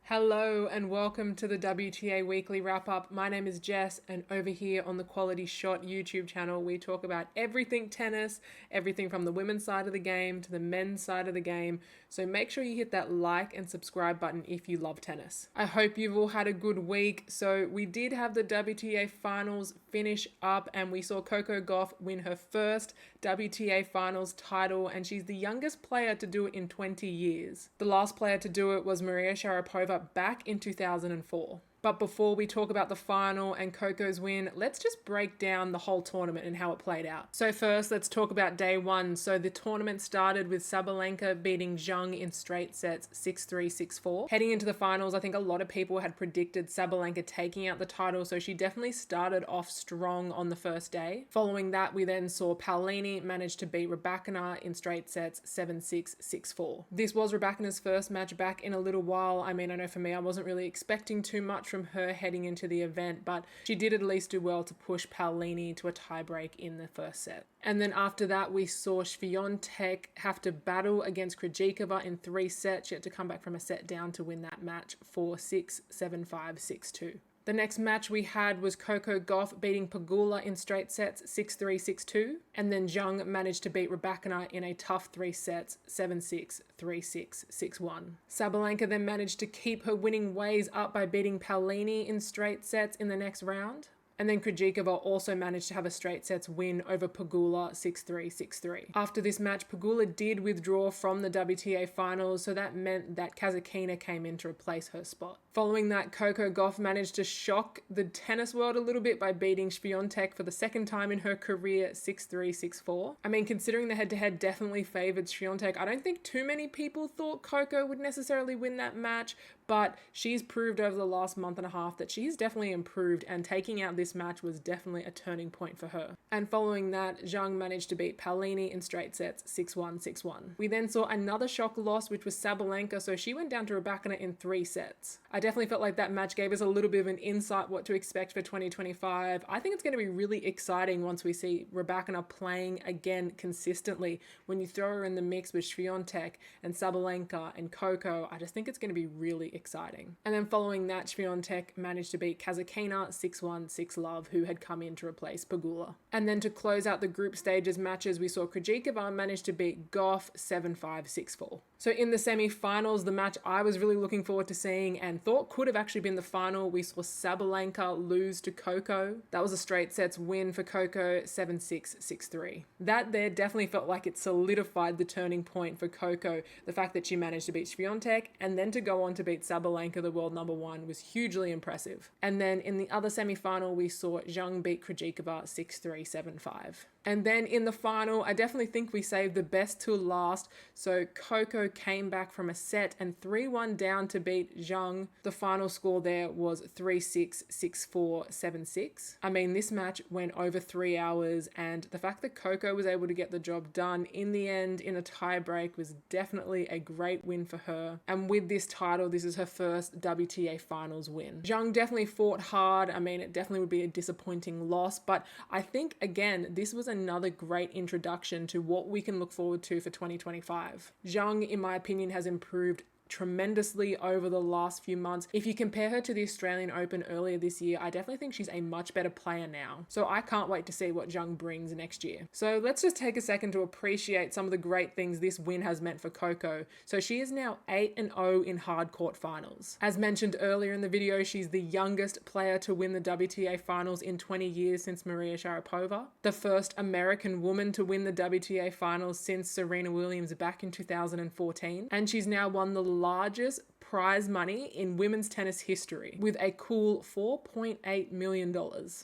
Hello and welcome to the WTA Weekly Wrap Up. My name is Jess, and over here on the QualityShot YouTube channel, we talk about everything tennis, everything from the women's side of the game to the men's side of the game. So make sure you hit that like and subscribe button if you love tennis. I hope you've all had a good week. So we did have the WTA Finals finish up, and we saw Coco Gauff win her first WTA Finals title, and she's the youngest player to do it in 20 years. The last player to do it was Maria Sharapova back in 2004. But before we talk about the final and Coco's win, let's just break down the whole tournament and how it played out. So first, let's talk about day one. So the tournament started with Sabalenka beating Zhang in straight sets 6-3, 6-4. Heading into the finals, I think a lot of people had predicted Sabalenka taking out the title, so she definitely started off strong on the first day. Following that, we then saw Paolini manage to beat Rybakina in straight sets 7-6, 6-4. This was Rybakina's first match back in a little while. I mean, I know for me, I wasn't really expecting too much from her heading into the event, but she did at least do well to push Paolini to a tiebreak in the first set. And then after that, we saw Swiatek have to battle against Krejcikova in 3 sets. She had to come back from a set down to win that match 4-6, 7-5, 6-2. The next match we had was Coco Gauff beating Pegula in straight sets 6-3, 6-2, and then Zhang managed to beat Rybakina in a tough 3 sets 7-6, 3-6, 6-1. Sabalenka then managed to keep her winning ways up by beating Paolini in straight sets in the next round. And then Krejcikova also managed to have a straight sets win over Pegula 6-3, 6-3. After this match, Pegula did withdraw from the WTA Finals, so that meant that Kasatkina came in to replace her spot. Following that, Coco Gauff managed to shock the tennis world a little bit by beating Swiatek for the second time in her career 6-3, 6-4. I mean, considering the head-to-head definitely favoured Swiatek, I don't think too many people thought Coco would necessarily win that match, but she's proved over the last month and a half that she's definitely improved, and taking out this match was definitely a turning point for her. And following that, Zhang managed to beat Paolini in straight sets 6-1, 6-1. We then saw another shock loss, which was Sabalenka, so she went down to Rybakina in 3 sets. I definitely felt like that match gave us a little bit of an insight what to expect for 2025. I think it's going to be really exciting once we see Rybakina playing again consistently. When you throw her in the mix with Swiatek and Sabalenka and Coco, I just think it's going to be really exciting. And then following that, Swiatek managed to beat Kasatkina 6-1, 6-love, who had come in to replace Pegula. And then to close out the group stages matches, we saw Krejcikova manage to beat Gauff 7-5, 6-4. So in the semi-finals, the match I was really looking forward to seeing and thought could have actually been the final, we saw Sabalenka lose to Coco. That was a straight sets win for Coco 7-6, 6-3. That there definitely felt like it solidified the turning point for Coco. The fact that she managed to beat Swiatek and then to go on to beat Sabalenka, the world number 1, was hugely impressive. And then in the other semi-final, we saw Zhang beat Krejcikova 6-3, 7-5. And then in the final, I definitely think we saved the best till last. So Coco came back from a set and 3-1 down to beat Zhang. The final score there was 3-6, 6-4, 7-6. I mean, this match went over 3 hours, and the fact that Coco was able to get the job done in the end in a tie break was definitely a great win for her. And with this title, this is her first WTA Finals win. Zhang definitely fought hard. I mean, it definitely would be a disappointing loss, but I think, again, this was another great introduction to what we can look forward to for 2025. Zhang, in my opinion, has improved tremendously over the last few months. If you compare her to the Australian Open earlier this year, I definitely think she's a much better player now. So I can't wait to see what Zhang brings next year. So let's just take a second to appreciate some of the great things this win has meant for Coco. So she is now 8-0 in hard court finals. As mentioned earlier in the video, she's the youngest player to win the WTA Finals in 20 years since Maria Sharapova, the first American woman to win the WTA Finals since Serena Williams back in 2014, and she's now won the largest prize money in women's tennis history with a cool $4.8 million.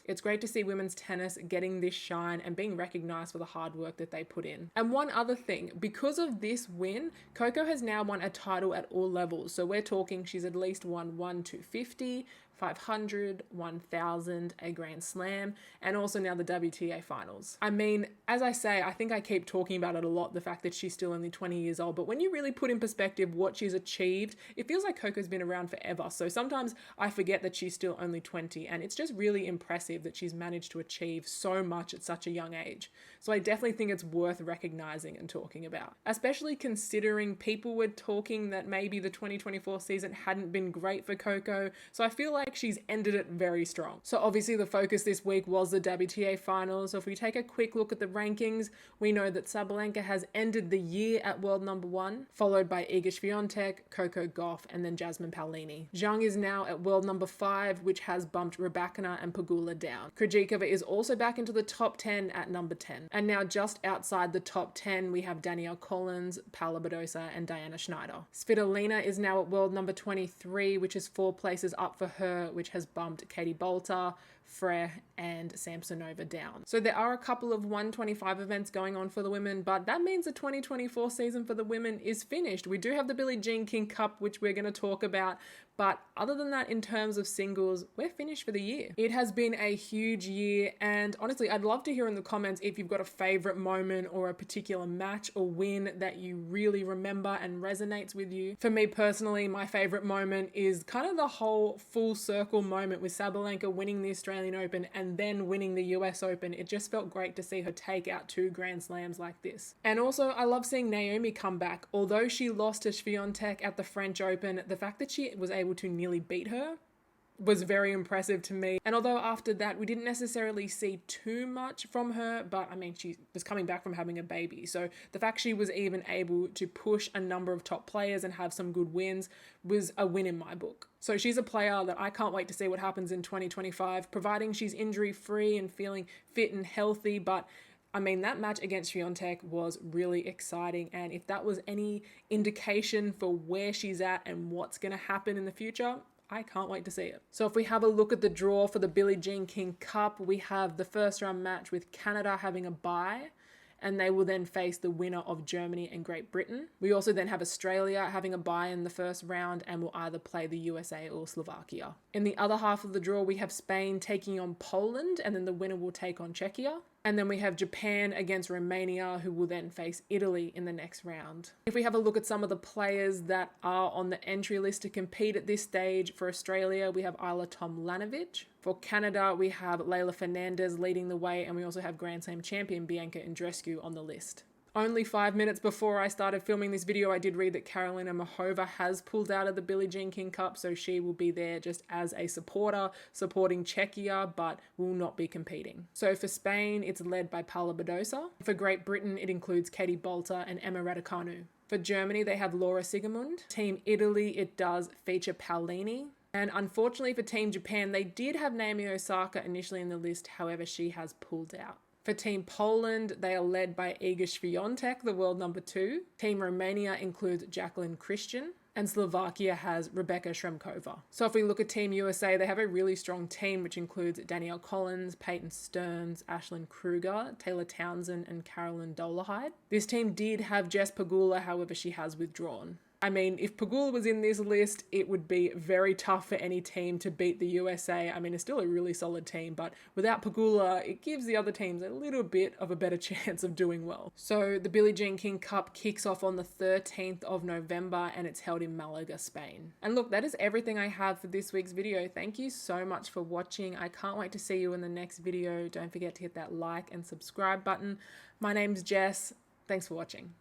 It's great to see women's tennis getting this shine and being recognized for the hard work that they put in. And one other thing, because of this win, Coco has now won a title at all levels. So we're talking she's at least won 1 250, 500, 1000, a Grand Slam, and also now the WTA Finals. I mean, as I say, I think I keep talking about it a lot, the fact that she's still only 20 years old, but when you really put in perspective what she's achieved, it feels like Coco's been around forever. So sometimes I forget that she's still only 20, and it's just really impressive that she's managed to achieve so much at such a young age. So I definitely think it's worth recognizing and talking about, especially considering people were talking that maybe the 2024 season hadn't been great for Coco. So I feel like she's ended it very strong. So obviously the focus this week was the WTA Finals. So if we take a quick look at the rankings, we know that Sabalenka has ended the year at world number 1, followed by Iga Swiatek, Coco Gauff, and then Jasmine Paolini. Zhang is now at world number 5, which has bumped Rybakina and Pegula down. Krejcikova is also back into the top 10 at number 10. And now just outside the top 10, we have Danielle Collins, Paula Badosa, and Diana Schneider. Svitolina is now at world number 23, which is 4 places up for her, which has bumped Katie Bolter, Frey, and Samsonova down. So there are a couple of 125 events going on for the women, but that means the 2024 season for the women is finished. We do have the Billie Jean King Cup, which we're going to talk about, but other than that, in terms of singles, we're finished for the year. It has been a huge year, and honestly, I'd love to hear in the comments if you've got a favorite moment or a particular match or win that you really remember and resonates with you. For me personally, my favorite moment is kind of the whole full circle moment with Sabalenka winning the Australian Open and then winning the US Open. It just felt great to see her take out 2 Grand Slams like this. And also, I love seeing Naomi come back. Although she lost to Swiatek at the French Open, the fact that she was able to nearly beat her was very impressive to me. And although after that we didn't necessarily see too much from her, but I mean, she was coming back from having a baby, so the fact she was even able to push a number of top players and have some good wins was a win in my book. So she's a player that I can't wait to see what happens in 2025, providing she's injury free and feeling fit and healthy. But I mean, that match against Swiatek was really exciting, and if that was any indication for where she's at and what's going to happen in the future, I can't wait to see it. So if we have a look at the draw for the Billie Jean King Cup, we have the first round match with Canada having a bye, and they will then face the winner of Germany and Great Britain. We also then have Australia having a bye in the first round and will either play the USA or Slovakia. In the other half of the draw, we have Spain taking on Poland, and then the winner will take on Czechia. And then we have Japan against Romania, who will then face Italy in the next round. If we have a look at some of the players that are on the entry list to compete at this stage, for Australia, we have Isla Tomljanovic. For Canada, we have Leylah Fernandez leading the way, and we also have Grand Slam champion Bianca Andreescu on the list. Only 5 minutes before I started filming this video, I did read that Karolina Muchova has pulled out of the Billie Jean King Cup, so she will be there just as a supporter, supporting Czechia, but will not be competing. So for Spain, it's led by Paula Badosa. For Great Britain, it includes Katie Bolter and Emma Raducanu. For Germany, they have Laura Sigemund. Team Italy, it does feature Paolini. And unfortunately for Team Japan, they did have Naomi Osaka initially in the list, however, she has pulled out. For Team Poland, they are led by Iga Swiatek, the world number 2. Team Romania includes Jacqueline Christian, and Slovakia has Rebecca Shremkova. So if we look at Team USA, they have a really strong team, which includes Danielle Collins, Peyton Stearns, Ashlyn Kruger, Taylor Townsend, and Carolyn Dolehide. This team did have Jess Pegula, however, she has withdrawn. I mean, if Pegula was in this list, it would be very tough for any team to beat the USA. I mean, it's still a really solid team, but without Pegula, it gives the other teams a little bit of a better chance of doing well. So the Billie Jean King Cup kicks off on the 13th of November, and it's held in Malaga, Spain. And look, that is everything I have for this week's video. Thank you so much for watching. I can't wait to see you in the next video. Don't forget to hit that like and subscribe button. My name's Jess. Thanks for watching.